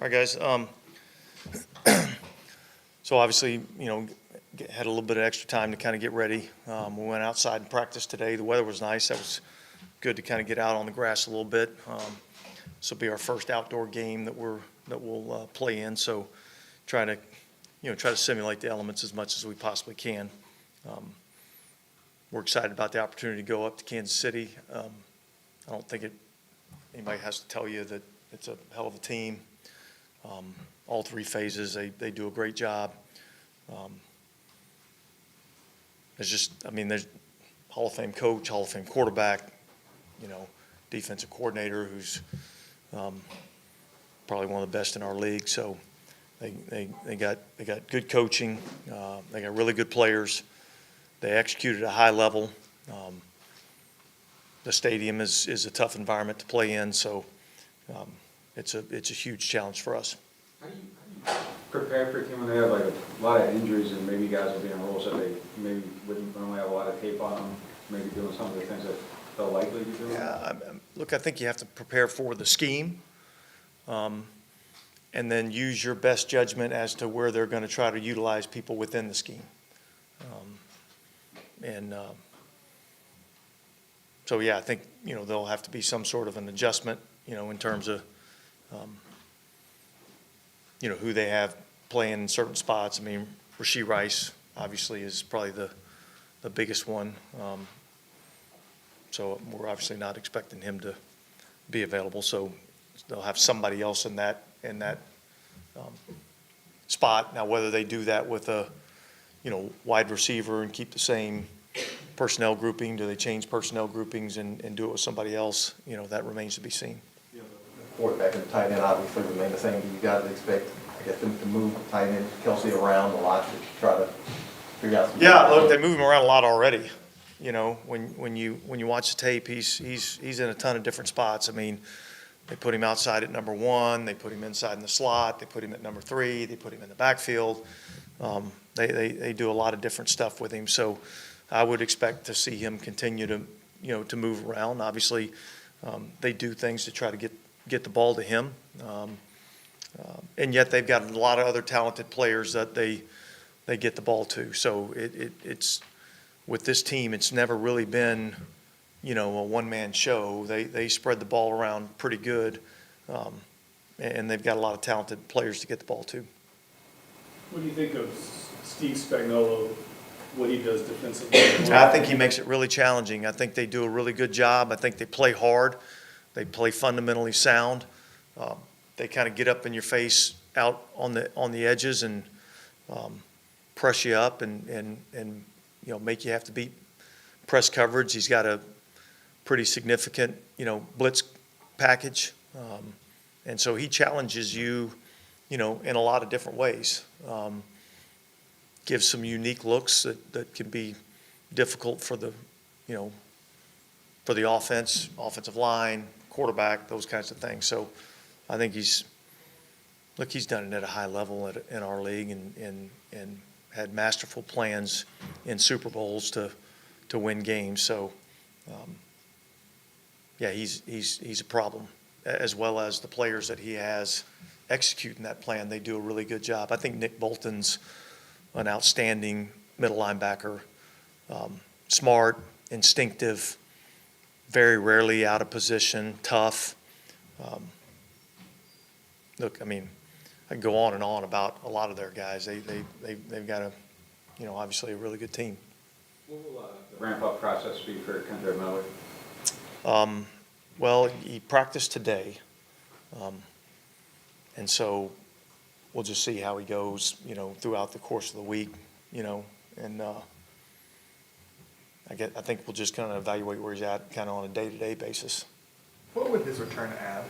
All right, guys. So obviously, had a little bit of extra time to kind of get ready. We went outside and practiced today. The weather was nice. That was good to kind of get out on the grass a little bit. This will be our first outdoor game that we'll play in. So try to simulate the elements as much as we possibly can. We're excited about the opportunity to go up to Kansas City. I don't think anybody has to tell you that it's a hell of a team. All three phases, they do a great job. There's Hall of Fame coach, Hall of Fame quarterback, defensive coordinator who's probably one of the best in our league. So they got good coaching. They got really good players. They executed at a high level. The stadium is a tough environment to play in, so it's a huge challenge for us. How do you prepare for a team when they have like a lot of injuries and maybe guys will be in roles that they maybe wouldn't normally have a lot of tape on them, maybe doing some of the things that they'll likely be doing? Yeah, look, I think you have to prepare for the scheme, and then use your best judgment as to where they're going to try to utilize people within the scheme. So yeah, I think there'll have to be some sort of an adjustment, in terms of who they have playing in certain spots. I mean, Rashee Rice obviously is probably the biggest one. So we're obviously not expecting him to be available. So they'll have somebody else in that spot. Now, whether they do that with a wide receiver and keep the same personnel grouping, do they change personnel groupings and do it with somebody else? That remains to be seen. The quarterback and the tight end obviously remain the same. Do you guys expect, them to move tight end Kelsey around a lot to try to figure out some? Yeah, look, they move him around a lot already. When you watch the tape, he's in a ton of different spots. I mean, they put him outside at number 1, they put him inside in the slot, they put him at number 3, they put him in the backfield. They do a lot of different stuff with him. So I would expect to see him continue to move around. Obviously, they do things to try to get the ball to him. And yet they've got a lot of other talented players that they get the ball to. So it's with this team, it's never really been, a one-man show. They spread the ball around pretty good, and they've got a lot of talented players to get the ball to. What do you think of Steve Spagnuolo, what he does defensively? I think he makes it really challenging. I think they do a really good job. I think they play hard. They play fundamentally sound. They kind of get up in your face out on the edges and press you up and make you have to beat press coverage. He's got a pretty significant blitz package, and so he challenges you in a lot of different ways. Gives some unique looks that can be difficult for the offensive line, quarterback, those kinds of things. So I think he's done it at a high level in our league and had masterful plans in Super Bowls to win games. So yeah, he's a problem, as well as the players that he has executing that plan. They do a really good job. I think Nick Bolton's an outstanding middle linebacker, smart, instinctive, very rarely out of position, tough. Look, I mean, I can go on and on about a lot of their guys. They've got obviously a really good team. What will the ramp-up process be for Kendra Miller? Well, he practiced today, and so we'll just see how he goes, throughout the course of the week, and I think we'll just kind of evaluate where he's at kind of on a day-to-day basis. What would his return add?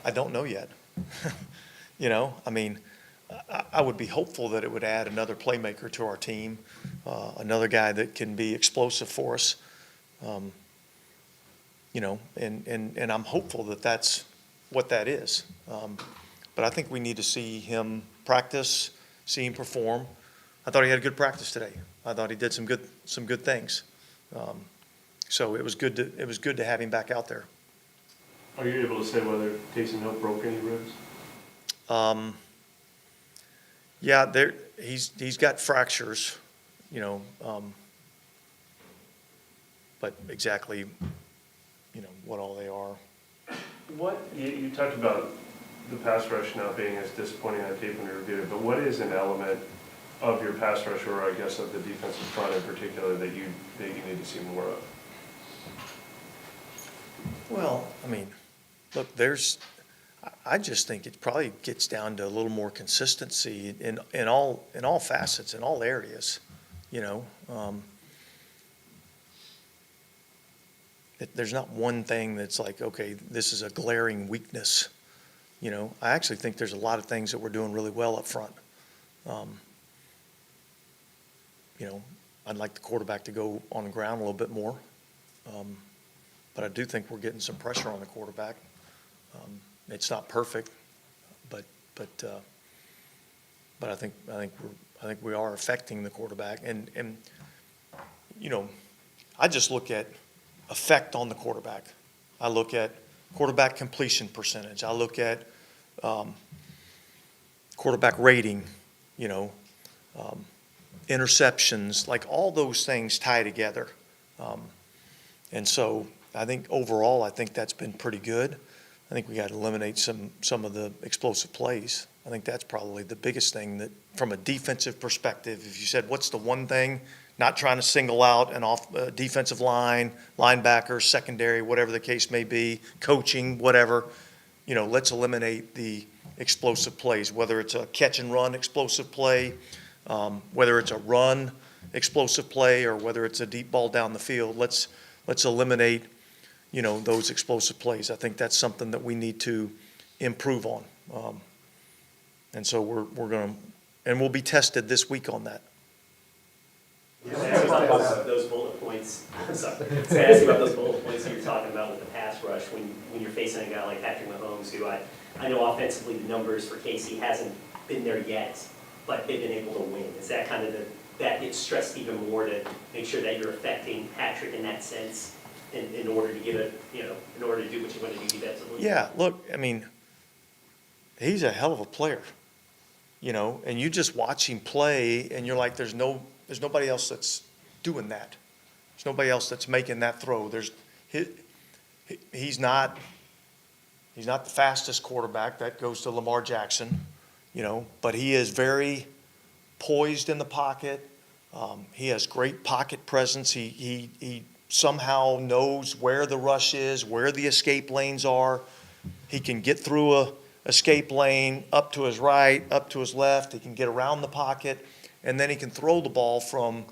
I don't know yet. I mean, I would be hopeful that it would add another playmaker to our team, another guy that can be explosive for us, and I'm hopeful that that's what that is. But I think we need to see him practice, see him perform. I thought he had a good practice today. I thought he did some good things. So it was good to have him back out there. Are you able to say whether Taysom Hill broke any ribs? Yeah, he's got fractures, you know, but exactly, you know, what all they are. You talked about the pass rush not being as disappointing on tape when you reviewed it, but what is an element of your pass rush, or I guess of the defensive front in particular, that you need to see more of? Well, I mean, look, I just think it probably gets down to a little more consistency in all facets, in all areas, you know. There's not one thing that's like, okay, this is a glaring weakness, you know. I actually think there's a lot of things that we're doing really well up front. You know, I'd like the quarterback to go on the ground a little bit more. But I do think we're getting some pressure on the quarterback. It's not perfect, but I think we are affecting the quarterback. And you know, I just look at effect on the quarterback. I look at quarterback completion percentage. I look at quarterback rating. You know, interceptions. Like all those things tie together. And so I think overall, I think that's been pretty good. I think we got to eliminate some of the explosive plays. I think that's probably the biggest thing that, from a defensive perspective, if you said, what's the one thing, not trying to single out an off defensive line, linebacker, secondary, whatever the case may be, coaching, whatever, you know, let's eliminate the explosive plays, whether it's a catch and run explosive play, whether it's a run explosive play, or whether it's a deep ball down the field. Let's eliminate, you know, those explosive plays. I think that's something that we need to improve on. And so we're going to, and we'll be tested this week on that. I was gonna ask about those bullet points. I'm sorry. I was gonna ask you about those bullet points that you're talking about with the pass rush when you're facing a guy like Patrick Mahomes, who I know offensively the numbers for KC hasn't been there yet, but they've been able to win. Is that kind of that gets stressed even more to make sure that you're affecting Patrick in that sense in order to get in order to do what you want to do defensively? Yeah, look, I mean, he's a hell of a player, you know, and you just watch him play and you're like, there's nobody else that's doing that. There's nobody else that's making that throw. He's not the fastest quarterback. That goes to Lamar Jackson, you know, but he is very poised in the pocket. He has great pocket presence. He somehow knows where the rush is, where the escape lanes are. He can get through a escape lane, up to his right, up to his left. He can get around the pocket, and then he can throw the ball from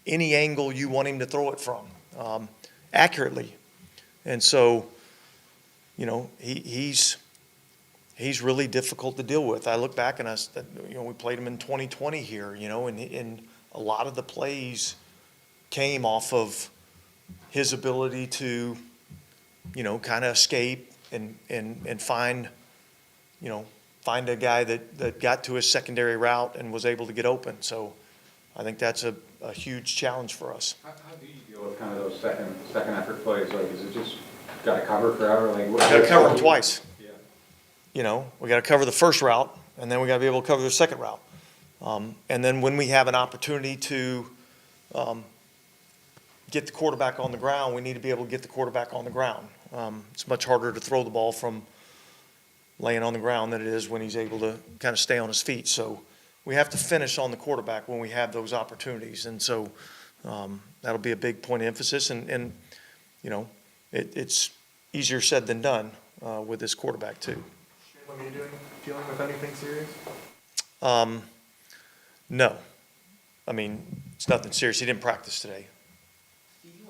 any angle you want him to throw it from, accurately. And so, you know, he's really difficult to deal with. I look back and you know, we played him in 2020 here, you know, and a lot of the plays came off of his ability to, you know, kind of escape and find a guy that got to his secondary route and was able to get open. So I think that's a huge challenge for us. How do you deal with kind of those second effort plays? Like, is it just got to cover forever? Like, We got to cover them twice. Yeah. You know, we got to cover the first route, and then we got to be able to cover the second route. And then when we have an opportunity to get the quarterback on the ground, we need to be able to get the quarterback on the ground. It's much harder to throw the ball from laying on the ground than it is when he's able to kind of stay on his feet. So we have to finish on the quarterback when we have those opportunities. And so that'll be a big point of emphasis. And you know, it's easier said than done with this quarterback too. What are you dealing with anything serious? No. I mean, it's nothing serious. He didn't practice today.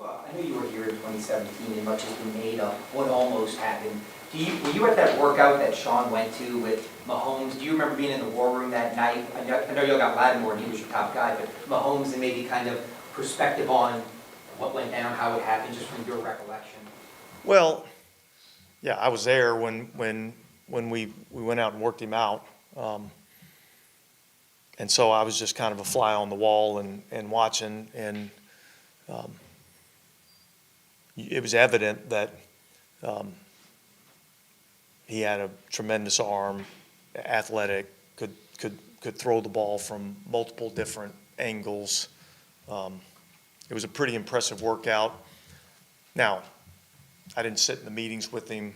I know you were here in 2017 and much has been made of what almost happened. Were you at that workout that Sean went to with Mahomes? Do you remember being in the war room that night? I know you got Lattimore and he was your top guy, but Mahomes and maybe kind of perspective on what went down, how it happened, just from your recollection. Well, yeah, I was there when we went out and worked him out. And so I was just kind of a fly on the wall and watching, and it was evident that He had a tremendous arm, athletic, could throw the ball from multiple different angles. It was a pretty impressive workout. Now, I didn't sit in the meetings with him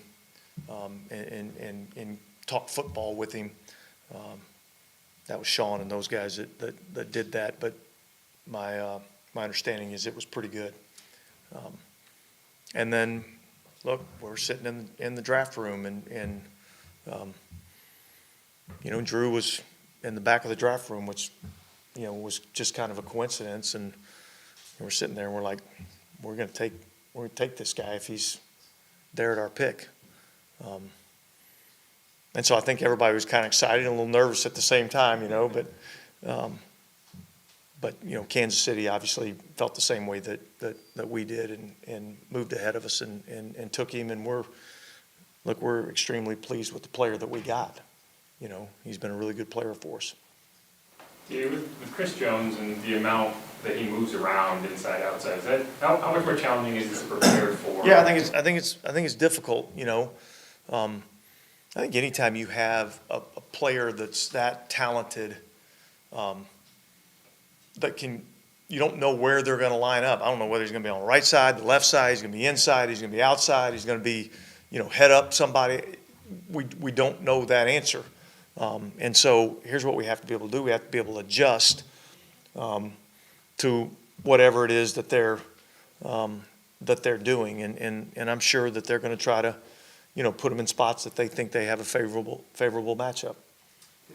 and talk football with him. That was Sean and those guys that did that, but my understanding is it was pretty good. And then, look, we're sitting in the draft room, and Drew was in the back of the draft room, which, was just kind of a coincidence, and we're sitting there and we're like, we're gonna take this guy if he's there at our pick. And so I think everybody was kind of excited and a little nervous at the same time, but Kansas City obviously felt the same way that we did and moved ahead of us and took him, and we're extremely pleased with the player that we got. He's been a really good player for us. Yeah, with Chris Jones and the amount that he moves around inside, outside, how much more challenging is this to prepare for? Yeah, I think it's difficult. I think anytime you have a player that's that talented, you don't know where they're going to line up. I don't know whether he's going to be on the right side, the left side, he's going to be inside, he's going to be outside, he's going to be, head up somebody. We don't know that answer. And so here's what we have to be able to do. We have to be able to adjust to whatever it is that they're doing. And I'm sure that they're going to try to, put them in spots that they think they have a favorable matchup.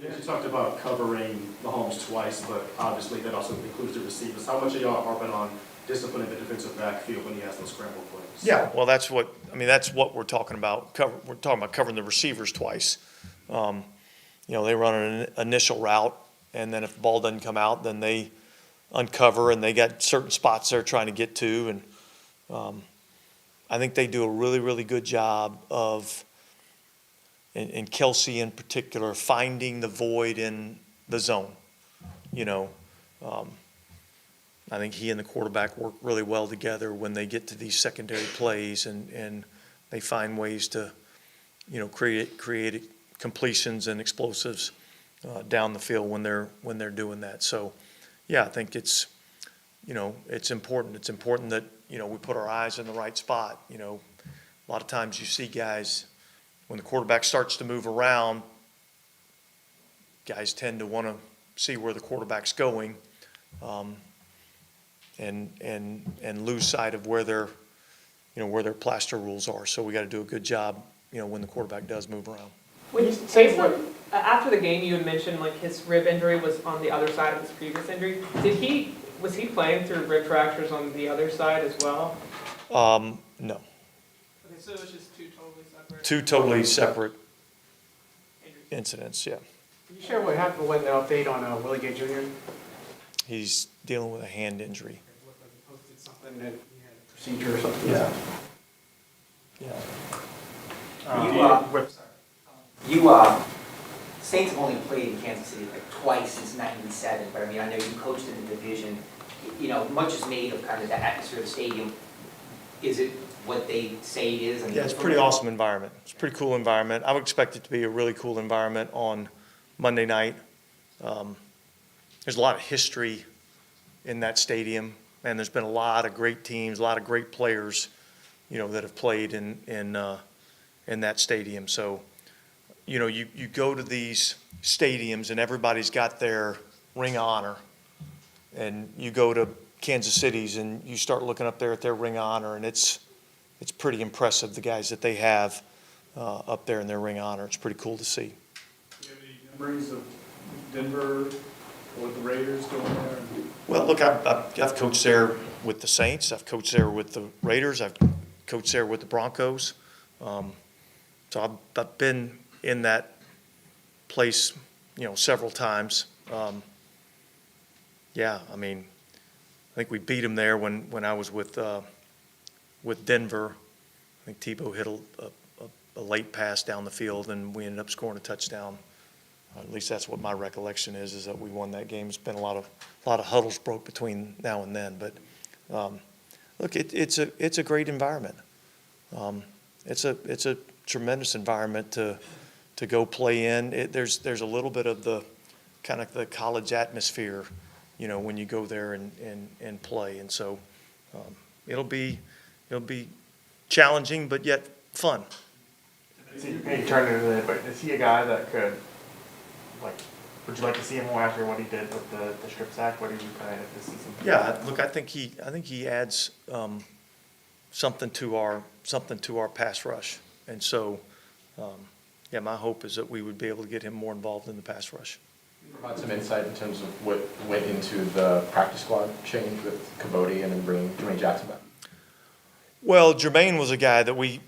You talked about covering Mahomes twice, but obviously that also includes the receivers. How much are y'all harping on disciplining the defensive backfield when he has those scramble plays? Yeah, well, that's what we're talking about. We're talking about covering the receivers twice. They run an initial route, and then if the ball doesn't come out, then they uncover, and they got certain spots they're trying to get to. And I think they do a really, really good job of, and Kelsey in particular, finding the void in the zone. I think he and the quarterback work really well together when they get to these secondary plays, and they find ways to, create completions and explosives down the field when they're doing that. So, yeah, I think it's important. It's important that we put our eyes in the right spot. A lot of times you see guys, when the quarterback starts to move around, guys tend to want to see where the quarterback's going, and lose sight of where their plaster rules are. So we got to do a good job, when the quarterback does move around. When you say after the game, you had mentioned like his rib injury was on the other side of his previous injury. Was he playing through rib fractures on the other side as well? No. Okay, so it was just two totally separate. Two totally separate incidents. Yeah. Can you share what happened when the update on Willie Gay Jr.? He's dealing with a hand injury. It looked like he posted something that he had a procedure or something. Yeah. Saints have only played in Kansas City like twice since '97, but I mean, I know you coached in the division. Much is made of kind of the atmosphere of the stadium. Is it what they say it is? Yeah, it's a pretty awesome environment. It's a pretty cool environment. I would expect it to be a really cool environment on Monday night. There's a lot of history in that stadium, and there's been a lot of great teams, a lot of great players, that have played in that stadium. So, you go to these stadiums and everybody's got their ring of honor, and you go to Kansas City's and you start looking up there at their ring of honor, and it's pretty impressive, the guys that they have up there in their ring of honor. It's pretty cool to see. Do you have any memories of Denver or the Raiders going there? Well, look, I've coached there with the Saints. I've coached there with the Raiders. I've coached there with the Broncos. So I've been in that place, several times. Yeah, I mean, I think we beat them there when I was with Denver. I think Tebow hit a late pass down the field, and we ended up scoring a touchdown. At least that's what my recollection is that we won that game. It's been a lot of huddles broke between now and then, but look, it's a great environment. it's a tremendous environment to go play in. There's a little bit of the kind of the college atmosphere, when you go there and play. And so it'll be challenging, but yet fun. He turned into that, but is he a guy that could, would you like to see him more after what he did with the strip sack? What do you kind of this season? Yeah, look, I think he adds something to our pass rush. And so, yeah, my hope is that we would be able to get him more involved in the pass rush. Provide some insight in terms of what went into the practice squad change with Caboti and then bringing Jermaine Jackson back? Well, Jermaine was a guy that we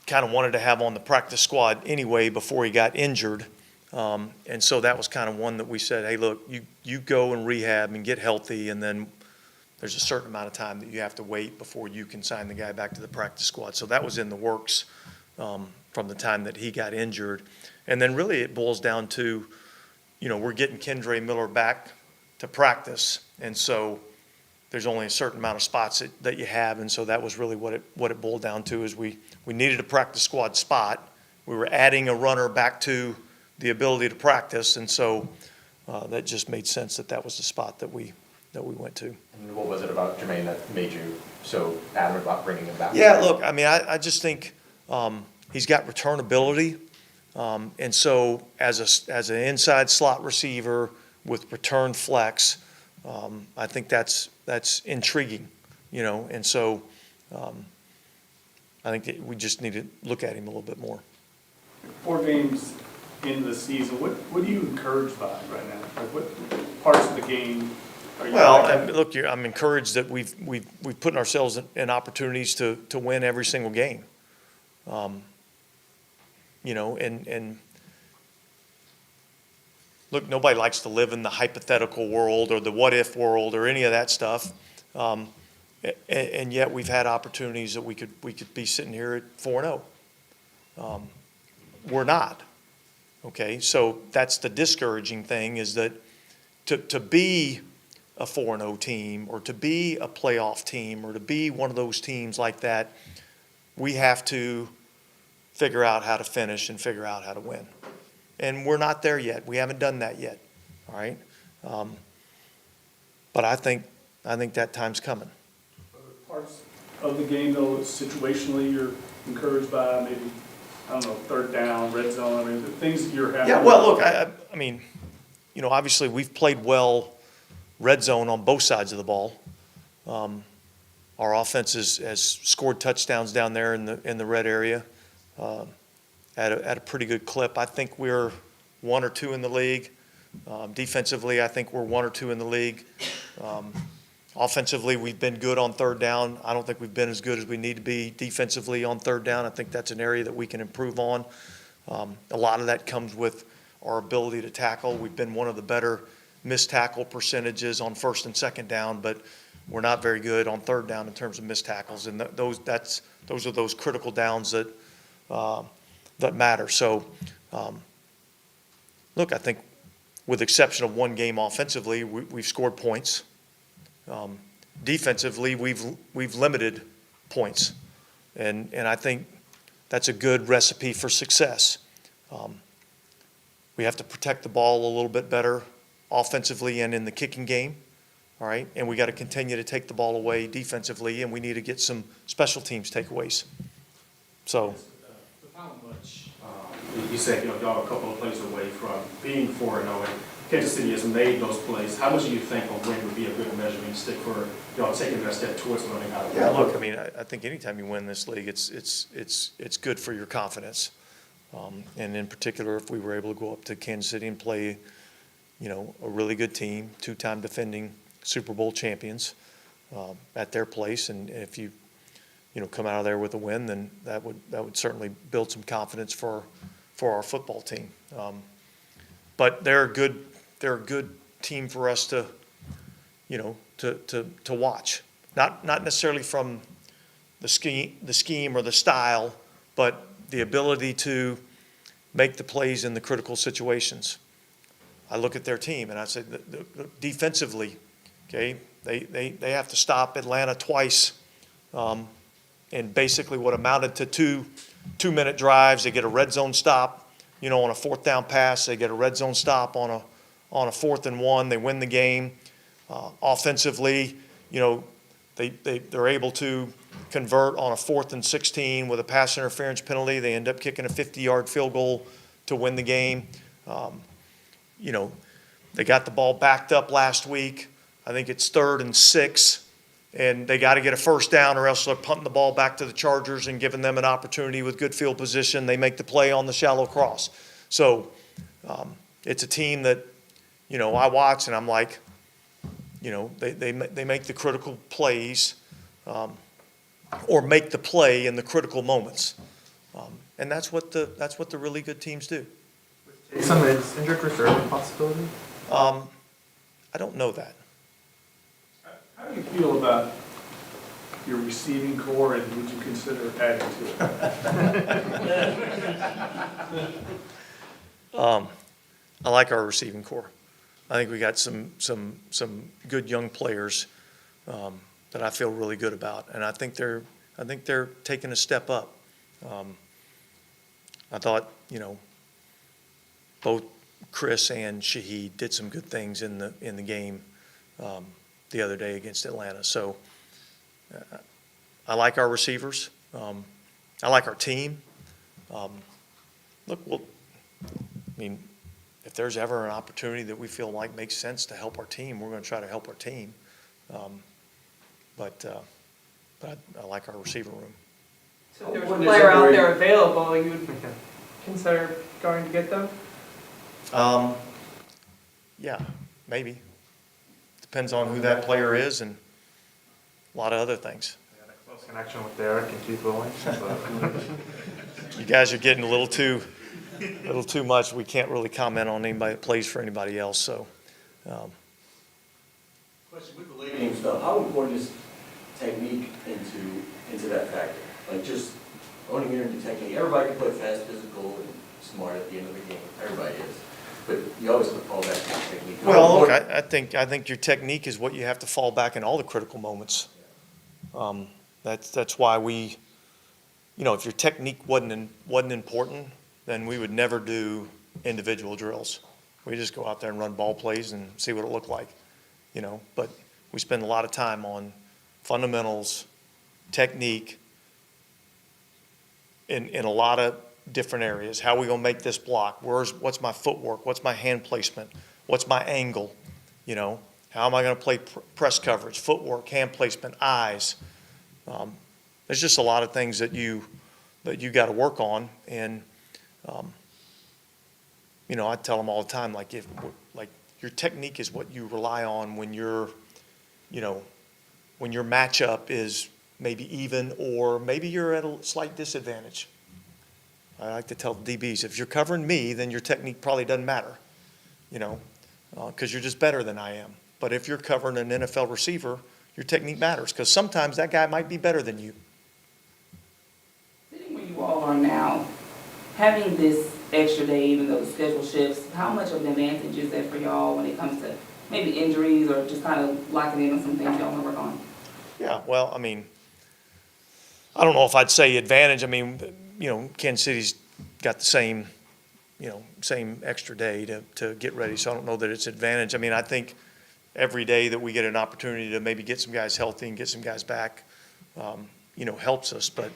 kind of wanted to have on the practice squad anyway before he got injured. And so that was kind of one that we said, hey, look, you go and rehab and get healthy, and then there's a certain amount of time that you have to wait before you can sign the guy back to the practice squad. So that was in the works from the time that he got injured. And then really it boils down to, we're getting Kendre Miller back to practice, and so there's only a certain amount of spots that you have, and so that was really what it boiled down to is we needed a practice squad spot. We were adding a runner back to the ability to practice, and so that just made sense that was the spot that we went to. And what was it about Jermaine that made you so adamant about bringing him back? Yeah, look, I mean, I just think he's got returnability. And so as an inside slot receiver with return flex, I think that's intriguing, and so I think that we just need to look at him a little bit more. 4 games into the season, what are you encouraged by right now? Like what parts of the game are you? Well, look, I'm encouraged that we've put ourselves in opportunities to win every single game. And look, nobody likes to live in the hypothetical world or the what-if world or any of that stuff. And yet we've had opportunities that we could be sitting here at 4-0. We're not. Okay, so that's the discouraging thing, is that to be a 4-0 team or to be a playoff team or to be one of those teams like that, we have to figure out how to finish and figure out how to win. And we're not there yet. We haven't done that yet, all right? But I think that time's coming. Parts of the game, though, situationally, you're encouraged by maybe, I don't know, third down, red zone, I mean, the things that you're having. Yeah, well, look, I mean, obviously we've played well red zone on both sides of the ball. Our offense has scored touchdowns down there in the red area at a pretty good clip. I think we're 1 or 2 in the league. Defensively, I think we're 1 or 2 in the league. Offensively, we've been good on third down. I don't think we've been as good as we need to be defensively on third down. I think that's an area that we can improve on. A lot of that comes with our ability to tackle. We've been one of the better missed tackle percentages on first and second down, but we're not very good on third down in terms of missed tackles. And those are those critical downs that matter. So, look, I think with the exception of one game offensively, we've scored points. Defensively, we've limited points, and I think that's a good recipe for success. We have to protect the ball a little bit better offensively and in the kicking game, all right? And we got to continue to take the ball away defensively, and we need to get some special teams takeaways. So. How much, you said, y'all are a couple of plays away from being 4-0, and Kansas City has made those plays. How much do you think a win would be a good measurement stick for y'all taking that step towards learning how to win? Yeah, look, I mean, I think anytime you win this league, it's good for your confidence. And in particular, if we were able to go up to Kansas City and play, a really good team, 2-time defending Super Bowl champions at their place, and if you come out of there with a win, then that would certainly build some confidence for our football team. But they're a good team for us to watch. Not necessarily from the scheme or the style, but the ability to make the plays in the critical situations. I look at their team and I say, defensively, okay, they have to stop Atlanta twice in and basically what amounted to two-minute drives. They get a red zone stop, you know, on a fourth down pass. They get a red zone stop on a 4th and 1. They win the game. Offensively, you know, they're able to convert on a 4th and 16 with a pass interference penalty. They end up kicking a 50-yard field goal to win the game. You know, they got the ball backed up last week. I think it's 3rd and 6, and they got to get a first down or else they're punting the ball back to the Chargers and giving them an opportunity with good field position. They make the play on the shallow cross. So it's a team that, you know, I watch and I'm like, you know, they make the critical plays or make the play in the critical moments. And that's what the really good teams do. Some is injured reserve a possibility? I don't know that. How do you feel about your receiving core, and would you consider adding to it? I like our receiving core. I think we got some good young players that I feel really good about, and I think they're taking a step up. I thought, you know, both Chris and Shaheed did some good things in the game the other day against Atlanta. So I like our receivers. I like our team. Look, I mean, if there's ever an opportunity that we feel like makes sense to help our team, we're going to try to help our team. But I like our receiver room. So if there's a player out there available, you'd consider going to get them? Yeah, maybe. Depends on who that player is and a lot of other things. They had a close connection with Derek and Keith Williams. You guys are getting a little too much. We can't really comment on anybody that plays for anybody else, so. Question, with the late game stuff, how important is technique into that factor? Like just owning your technique. Everybody can play fast, physical, and smart at the end of the game. Everybody is. But you always have to fall back on technique. Well, look, I think your technique is what you have to fall back in all the critical moments. That's why we, you know, if your technique wasn't important, then we would never do individual drills. We just go out there and run ball plays and see what it looked like, you know. But we spend a lot of time on fundamentals, technique, in a lot of different areas. How are we going to make this block? What's my footwork? What's my hand placement? What's my angle? You know, how am I going to play press coverage, footwork, hand placement, eyes? There's just a lot of things that you got to work on. And you know, I tell them all the time, like your technique is what you rely on when you're, you know, when your matchup is maybe even or maybe you're at a slight disadvantage. I like to tell DBs, if you're covering me, then your technique probably doesn't matter, you know, because you're just better than I am. But if you're covering an NFL receiver, your technique matters because sometimes that guy might be better than you. Sitting where you all are now, having this extra day, even though the schedule shifts, how much of an advantage is that for y'all when it comes to maybe injuries or just kind of locking in on some things y'all want to work on? Yeah, well, I mean, I don't know if I'd say advantage. I mean, you know, Kansas City's got the same, you know, same extra day to get ready, so I don't know that it's advantage. I mean, I think every day that we get an opportunity to maybe get some guys healthy and get some guys back, you know, helps us. But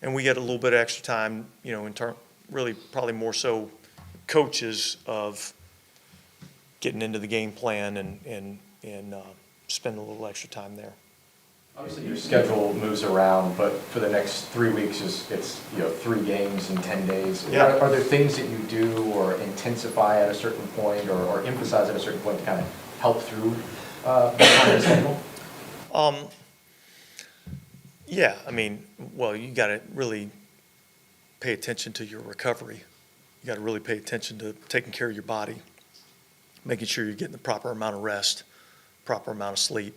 and we get a little bit of extra time, you know, really probably more so coaches of getting into the game plan and spend a little extra time there. Obviously, your schedule moves around, but for the next 3 weeks, it's you know 3 games in 10 days. Yeah. Are there things that you do or intensify at a certain point or emphasize at a certain point to kind of help through the kind of schedule? Yeah, I mean, well, you got to really pay attention to your recovery. You got to really pay attention to taking care of your body, making sure you're getting the proper amount of rest, proper amount of sleep.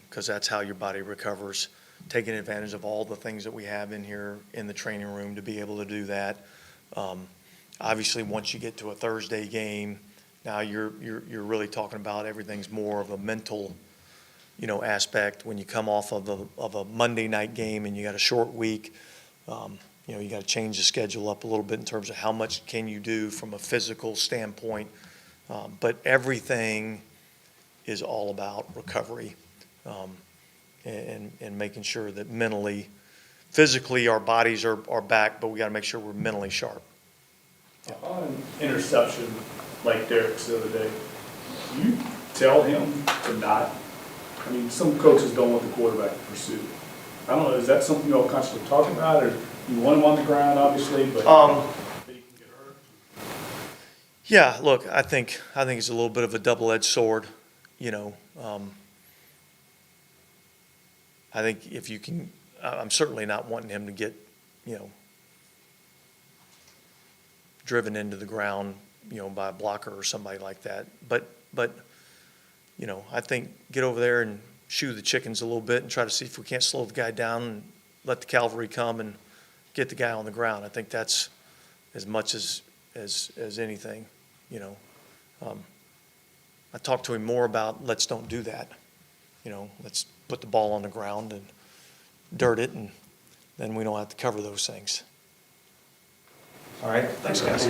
Because that's how your body recovers, taking advantage of all the things that we have in here in the training room to be able to do that. Obviously, once you get to a Thursday game, now you're really talking about everything's more of a mental aspect. When you come off of a Monday night game and you got a short week, you got to change the schedule up a little bit in terms of how much can you do from a physical standpoint. But everything is all about recovery, and making sure that mentally, physically, our bodies are back, but we got to make sure we're mentally sharp. On an interception like Derek's the other day, do you tell him to not? I mean, some coaches don't want the quarterback to pursue. I don't know, is that something you all constantly talk about, or you want him on the ground, obviously, but he can get hurt? Yeah, look, I think it's a little bit of a double-edged sword, I think if you can, I'm certainly not wanting him to get, driven into the ground, by a blocker or somebody like that. But I think get over there and shoo the chickens a little bit and try to see if we can't slow the guy down and let the cavalry come and get the guy on the ground. I think that's as much as anything, I talked to him more about let's don't do that. Let's put the ball on the ground and dirt it, and then we don't have to cover those things. All right, Thanks, guys.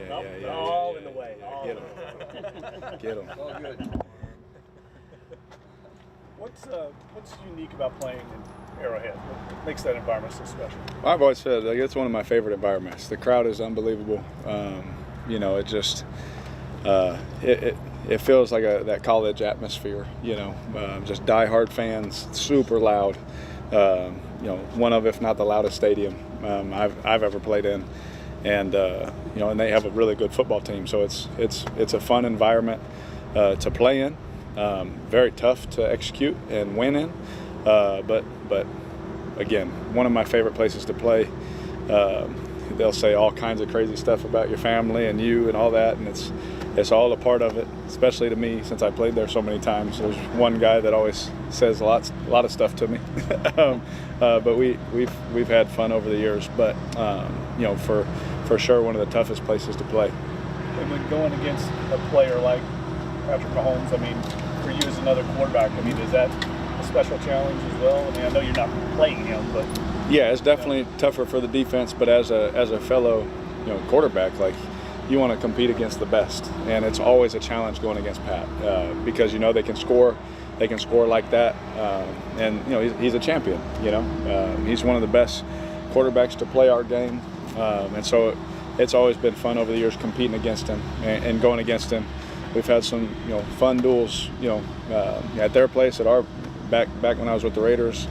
All in the way. All in the way. Get them. What's unique about playing in Arrowhead? What makes that environment so special? I've always said it's one of my favorite environments. The crowd is unbelievable. It just it feels like that college atmosphere. Just diehard fans, super loud. One of, if not the loudest stadium I've ever played in, and and they have a really good football team. So it's a fun environment to play in. Very tough to execute and win in, but again, one of my favorite places to play. They'll say all kinds of crazy stuff about your family and you and all that, and it's all a part of it, especially to me since I played there so many times. There's one guy that always says a lot of stuff to me, but we've had fun over the years. But for sure, one of the toughest places to play. And when going against a player like Patrick Mahomes, I mean, for you as another quarterback, I mean, is that a special challenge as well? I mean, I know you're not playing him, but yeah, it's definitely tougher for the defense. But as a fellow, quarterback, like you want to compete against the best, and it's always a challenge going against Pat because they can score like that, and he's a champion. He's one of the best quarterbacks to play our game, and so it's always been fun over the years competing against him and going against him. We've had some fun duels at their place, at our back when I was with the Raiders,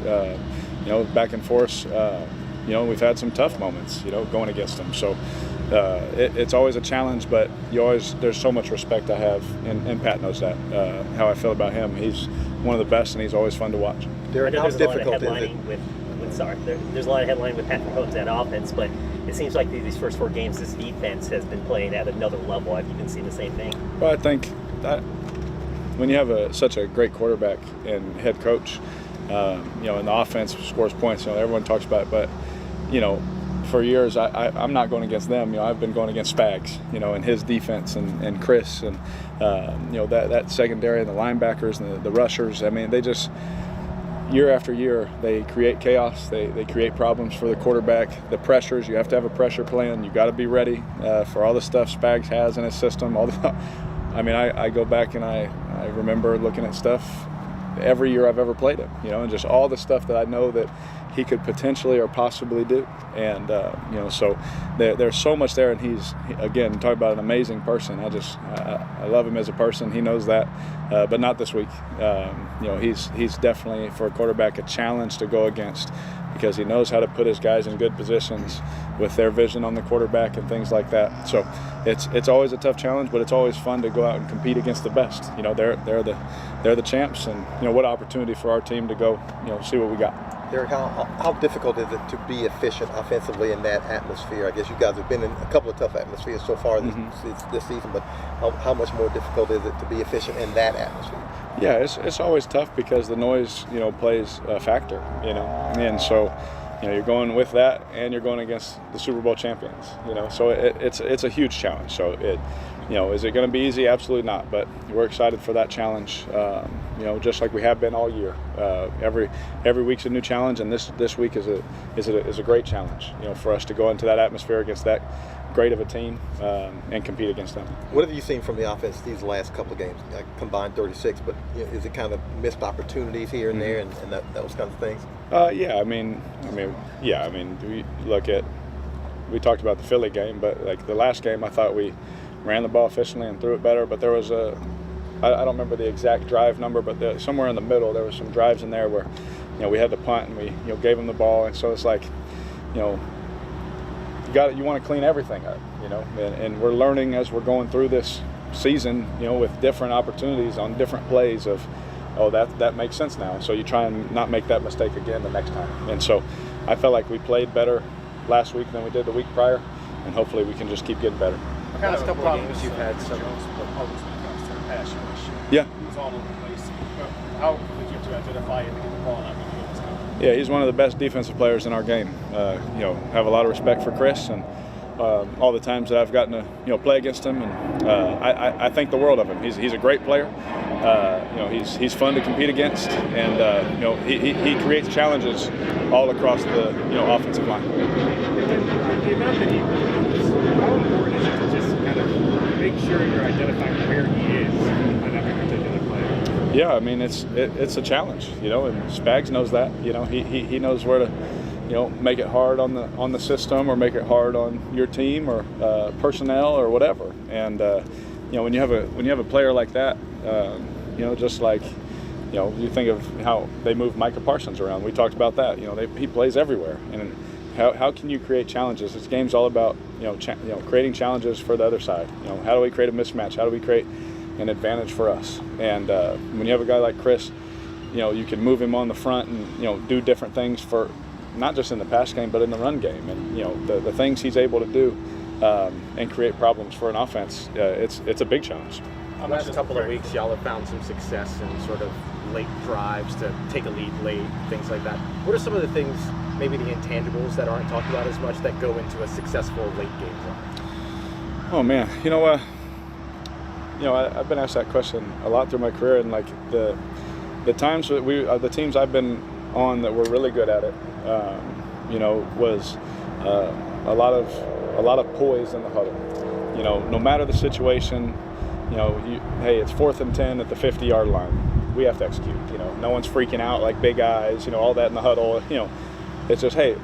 back and forth. We've had some tough moments going against them. So it's always a challenge, but there's so much respect I have, and Pat knows that, how I feel about him. He's one of the best, and he's always fun to watch. Derek, how difficult is it? There's a lot of headlining with Patrick Mahomes at offense, but it seems like these first 4 games, this defense has been playing at another level. Have you been seeing the same thing? Well, I think that when you have such a great quarterback and head coach, and the offense scores points, everyone talks about it, but, for years I'm not going against them. I've been going against Spags, and his defense and Chris and, that secondary and the linebackers and the rushers. I mean, they just, year after year, they create chaos. They create problems for the quarterback. The pressures, you have to have a pressure plan. You got to be ready for all the stuff Spags has in his system. I go back and I remember looking at stuff every year I've ever played him, and just all the stuff that I know that he could potentially or possibly do. And, so there's so much there. And he's, again, talk about an amazing person. I love him as a person. He knows that, but not this week. He's definitely, for a quarterback, a challenge to go against because he knows how to put his guys in good positions with their vision on the quarterback and things like that. So it's always a tough challenge, but it's always fun to go out and compete against the best. They're the champs, and what opportunity for our team to go see what we got. Derek, how difficult is it to be efficient offensively in that atmosphere? I guess you guys have been in a couple of tough atmospheres so far this season, but how much more difficult is it to be efficient in that atmosphere? Yeah, it's always tough because the noise, plays a factor, and so, you're going with that and you're going against the Super Bowl champions, so it's a huge challenge. So is it going to be easy? Absolutely not, but we're excited for that challenge, just like we have been all year. Every week's a new challenge, and this week is a great challenge, for us to go into that atmosphere against that great of a team and compete against them. What have you seen from the offense these last couple of games? Combined 36, but is it kind of missed opportunities here and there and those kinds of things? We talked about the Philly game, but like the last game, I thought we ran the ball efficiently and threw it better, but there was I don't remember the exact drive number, but somewhere in the middle there was some drives in there where we had the punt and we gave them the ball, and so it's like you want to clean everything up, and we're learning as we're going through this season, with different opportunities on different plays of, that makes sense now, and so you try and not make that mistake again the next time. And so I felt like we played better last week than we did the week prior, and hopefully we can just keep getting better. What kind of problems you've had some problems when it comes to the pass rush? Yeah. He was all over the place. How would you have to identify him to get the ball out of this game? Yeah, he's one of the best defensive players in our game. Have a lot of respect for Chris and all the times that I've gotten to play against him, and I think the world of him. He's a great player. He's fun to compete against, and he creates challenges all across the offensive line. The amount that he moves, how important is it to just kind of make sure you're identifying where he is on every particular play? Yeah, I mean, it's a challenge, you know, and Spags knows that. You know, he knows where to, you know, make it hard on the system, or make it hard on your team, or personnel, or whatever. And you know, when you have a player like that, you know, just like, you know, you think of how they move Micah Parsons around. We talked about that. You know, he plays everywhere. And how can you create challenges? This game's all about, you know, creating challenges for the other side. You know, how do we create a mismatch? How do we create an advantage for us? And when you have a guy like Chris, you know, you can move him on the front and, you know, do different things for not just in the pass game, but in the run game. And, you know, the things he's able to do and create problems for an offense, it's a big challenge. The last couple of weeks, y'all have found some success in sort of late drives to take a lead late, things like that. What are some of the things, maybe the intangibles that aren't talked about as much, that go into a successful late game drive? Oh man, you know, I've been asked that question a lot through my career, and like the times that the teams I've been on that were really good at it, you know, was a lot of poise in the huddle. You know, no matter the situation, you know, hey, it's 4th and 10 at the 50-yard line. We have to execute. You know, no one's freaking out like big eyes. You know, all that in the huddle. You know, it's just, hey,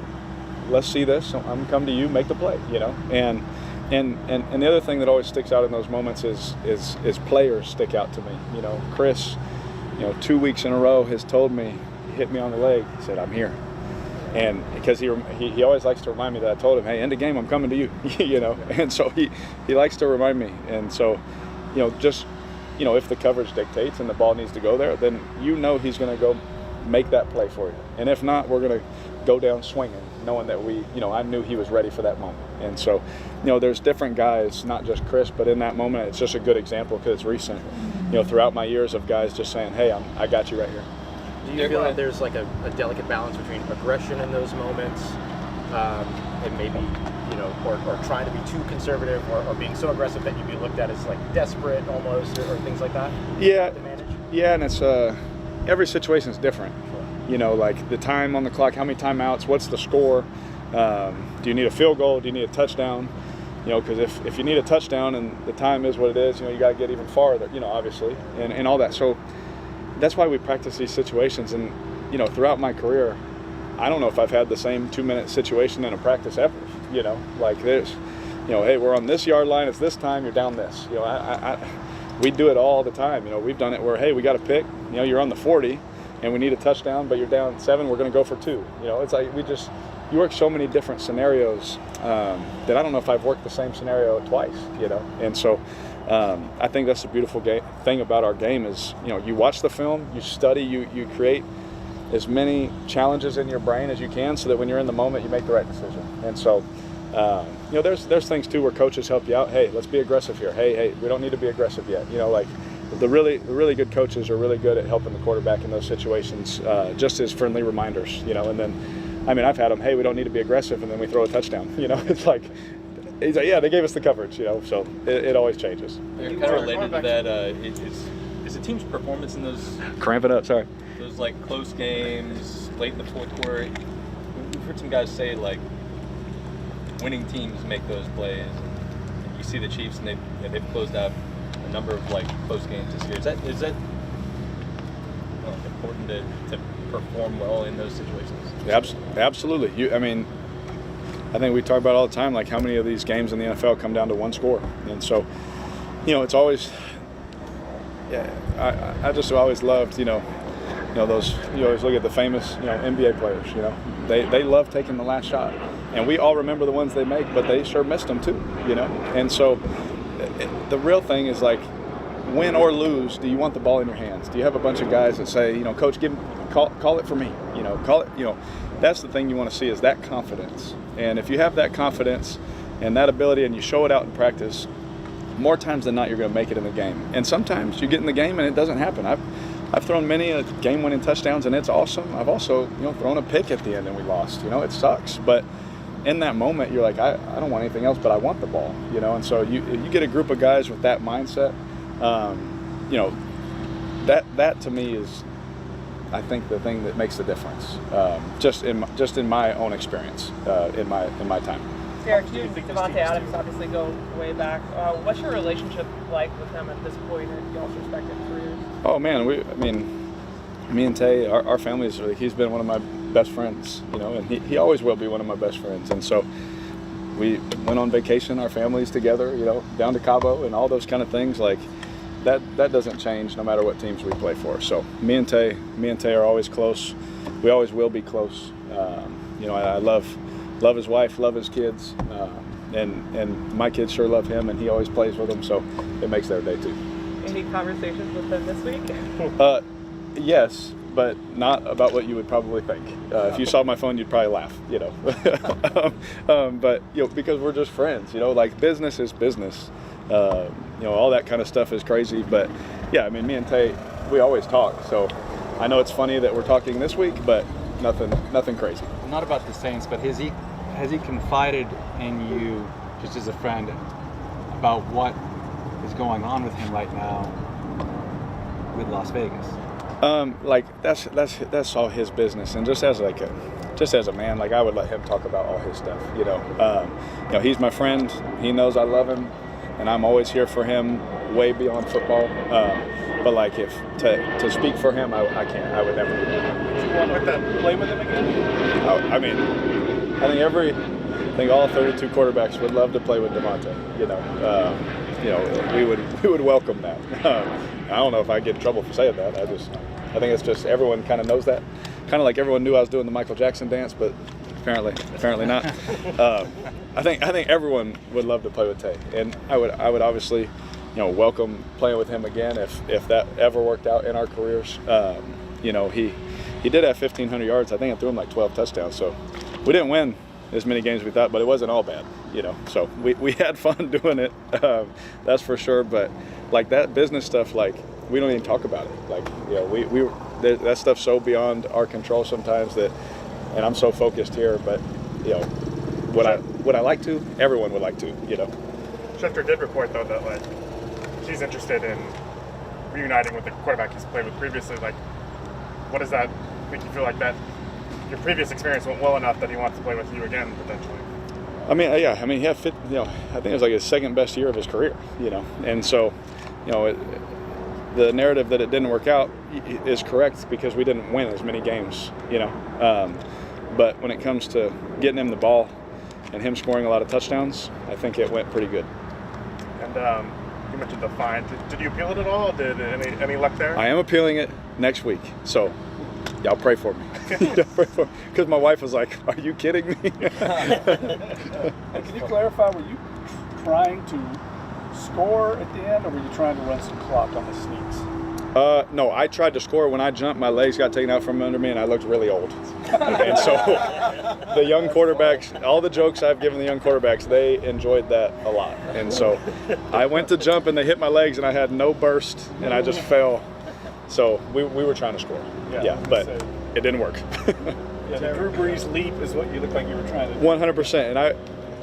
let's see this. I'm gonna come to you, make the play. You know, and the other thing that always sticks out in those moments is players stick out to me. You know, Chris, you know, 2 weeks in a row has told me, he hit me on the leg. He said, "I'm here." And because he always likes to remind me that I told him, hey, end of game, I'm coming to you. You know, and so he likes to remind me. And so, you know, just, you know, if the coverage dictates and the ball needs to go there, then you know he's going to go make that play for you. And if not, we're going to go down swinging, knowing that I knew he was ready for that moment. And so, you know, there's different guys, not just Chris, but in that moment, it's just a good example because it's recent. You know, throughout my years of guys just saying, hey, I got you right here. Do you feel that there's like a delicate balance between aggression in those moments and maybe, you know, or trying to be too conservative or being so aggressive that you'd be looked at as like desperate almost or things like that? Yeah, and it's every situation is different. Sure. You know, like the time on the clock, how many timeouts, what's the score? Do you need a field goal? Do you need a touchdown? You know, because if you need a touchdown and the time is what it is, you know, you got to get even farther, you know, obviously, and all that. So that's why we practice these situations. And, you know, throughout my career, I don't know if I've had the same 2-minute situation in a practice ever, you know, like this, you know, hey, we're on this yard line, it's this time, you're down this. You know, we do it all the time. You know, we've done it where, hey, we got to pick, you know, you're on the 40 and we need a touchdown, but you're down 7, we're going to go for 2. You know, it's like you work so many different scenarios that I don't know if I've worked the same scenario twice, you know. And so I think that's the beautiful thing about our game is, you know, you watch the film, you study, you create as many challenges in your brain as you can so that when you're in the moment, you make the right decision. And so, you know, there's things too where coaches help you out. Hey, let's be aggressive here. Hey, we don't need to be aggressive yet. You know, like the really good coaches are really good at helping the quarterback in those situations, just as friendly reminders, you know. And then, I mean, I've had them, hey, we don't need to be aggressive, and then we throw a touchdown. You know, it's like, he's like, yeah, they gave us the coverage, you know, so it always changes. Kind of related to that, is the team's performance in those... Cramp it up, sorry. Those, like, close games, late in the fourth quarter, we've heard some guys say, like, winning teams make those plays. And you see the Chiefs, and they've closed out a number of, like, close games this year. Is that important to perform well in those situations? Absolutely. I mean, I think we talk about all the time, like how many of these games in the NFL come down to one score. And so, you know, it's always, yeah, I just always loved, you know, those, you always look at the famous, you know, NBA players, you know, they love taking the last shot. And we all remember the ones they make, but they sure missed them too, you know. And so the real thing is, like, win or lose, do you want the ball in your hands? Do you have a bunch of guys that say, you know, coach, call it for me, you know, call it, you know. That's the thing you want to see, is that confidence. And if you have that confidence and that ability and you show it out in practice, more times than not you're going to make it in the game. And sometimes you get in the game and it doesn't happen. I've thrown many game-winning touchdowns and it's awesome. I've also, you know, thrown a pick at the end and we lost. You know, it sucks. But in that moment, you're like, I don't want anything else, but I want the ball. You know, and so you get a group of guys with that mindset. You know, that to me is, I think, the thing that makes the difference. Just in my own experience, in my time. Derek, you and Devontae Adams obviously go way back. What's your relationship like with him at this point in y'all's respective careers? Oh man, me and Tay, our families, he's been one of my best friends, you know, and he always will be one of my best friends. And so we went on vacation, our families together, you know, down to Cabo and all those kind of things. Like that doesn't change no matter what teams we play for. So me and Tay are always close. We always will be close. You know, I love his wife, love his kids, and my kids sure love him, and he always plays with them, so it makes their day too. Any conversations with him this week? Yes, but not about what you would probably think. If you saw my phone, you'd probably laugh, you know. But you know, because we're just friends, you know, like business is business. You know, all that kind of stuff is crazy, but yeah, I mean, me and Tay, we always talk. So I know it's funny that we're talking this week, but nothing crazy. Not about the Saints, but has he confided in you, just as a friend, about what is going on with him right now with Las Vegas? Like that's all his business, and just as a man, like I would let him talk about all his stuff. You know, he's my friend. He knows I love him, and I'm always here for him, way beyond football. But like to speak for him, I can't. I would never do that. Would you want to play with him again? I mean, I think all 32 quarterbacks would love to play with Devontae. You know, we would welcome that. I don't know if I get in trouble for saying that. I think it's just everyone kind of knows that. Kind of like everyone knew I was doing the Michael Jackson dance, but apparently not. I think everyone would love to play with Tay, and I would obviously, you know, welcome playing with him again if that ever worked out in our careers. You know, he did have 1,500 yards. I think I threw him like 12 touchdowns. So we didn't win as many games as we thought, but it wasn't all bad, you know. So we had fun doing it, that's for sure. But like that business stuff, like we don't even talk about it. Like, you know, that stuff's so beyond our control sometimes that, and I'm so focused here. But you know, would I like to? Everyone would like to, you know. Schefter did report though that like he's interested in reuniting with the quarterback he's played with previously. Like, what does that make you feel like that your previous experience went well enough that he wants to play with you again potentially? I mean, yeah. I mean, he had you know, I think it was like his second best year of his career, you know. And so, you know, the narrative that it didn't work out is correct because we didn't win as many games, you know. But when it comes to getting him the ball and him scoring a lot of touchdowns, I think it went pretty good. And you mentioned the fine. Did you appeal it at all? Did any luck there? I am appealing it next week, so y'all pray for me. Because my wife was like, "Are you kidding me?" And can you clarify? Were you trying to score at the end, or were you trying to run some clock on the sneaks? No, I tried to score. When I jumped, my legs got taken out from under me, and I looked really old. And so the young quarterbacks, all the jokes I've given the young quarterbacks, they enjoyed that a lot. And so I went to jump, and they hit my legs, and I had no burst, and I just fell. So we were trying to score. Yeah, but it didn't work. Yeah, the Drew Brees leap is what you look like you were trying to do. 100%.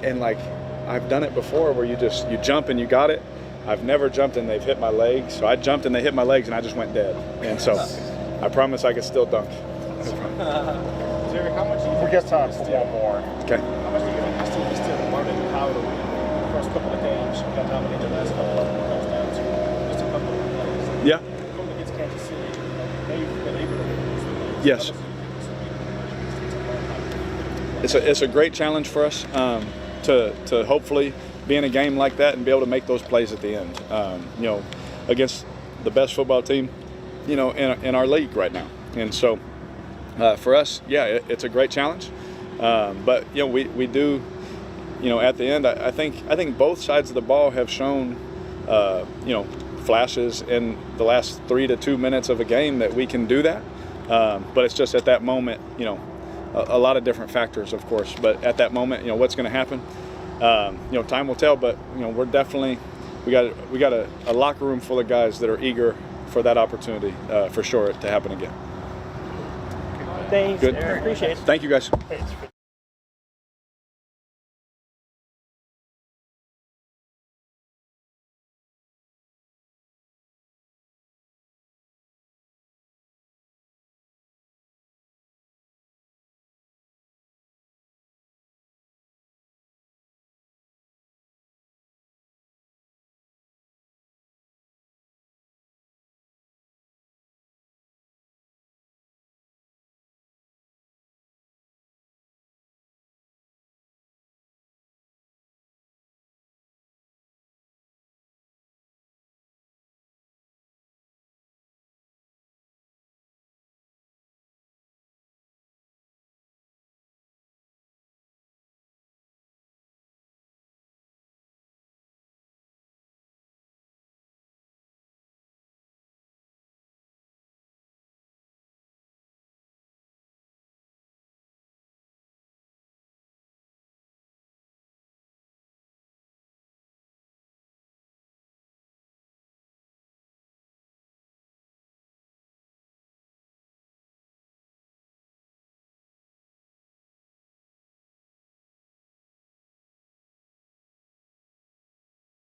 And I've done it before where you jump and you got it. I've never jumped and they've hit my legs. So I jumped and they hit my legs and I just went dead. And so I promise I could still dunk. Derek, how much do you think it's time for one more? Okay. How much do you think this team is still learning how to win? The first couple of games, you got dominated the last couple of them, comes down to just a couple of plays. Yeah. Going against Kansas City, they've been able to win. Yes. It's a great challenge for us to hopefully be in a game like that and be able to make those plays at the end. You know, against the best football team, you know, in our league right now. And so for us, yeah, it's a great challenge. But you know, we do, you know, at the end, I think both sides of the ball have shown, you know, flashes in the last 3 to 2 minutes of a game that we can do that. But it's just at that moment, you know, a lot of different factors, of course. But at that moment, you know, what's going to happen? You know, time will tell. But you know, we're definitely we got a locker room full of guys that are eager for that opportunity for sure to happen again. Thanks, Good. Derek. Appreciate it. Thank you, guys. Thanks.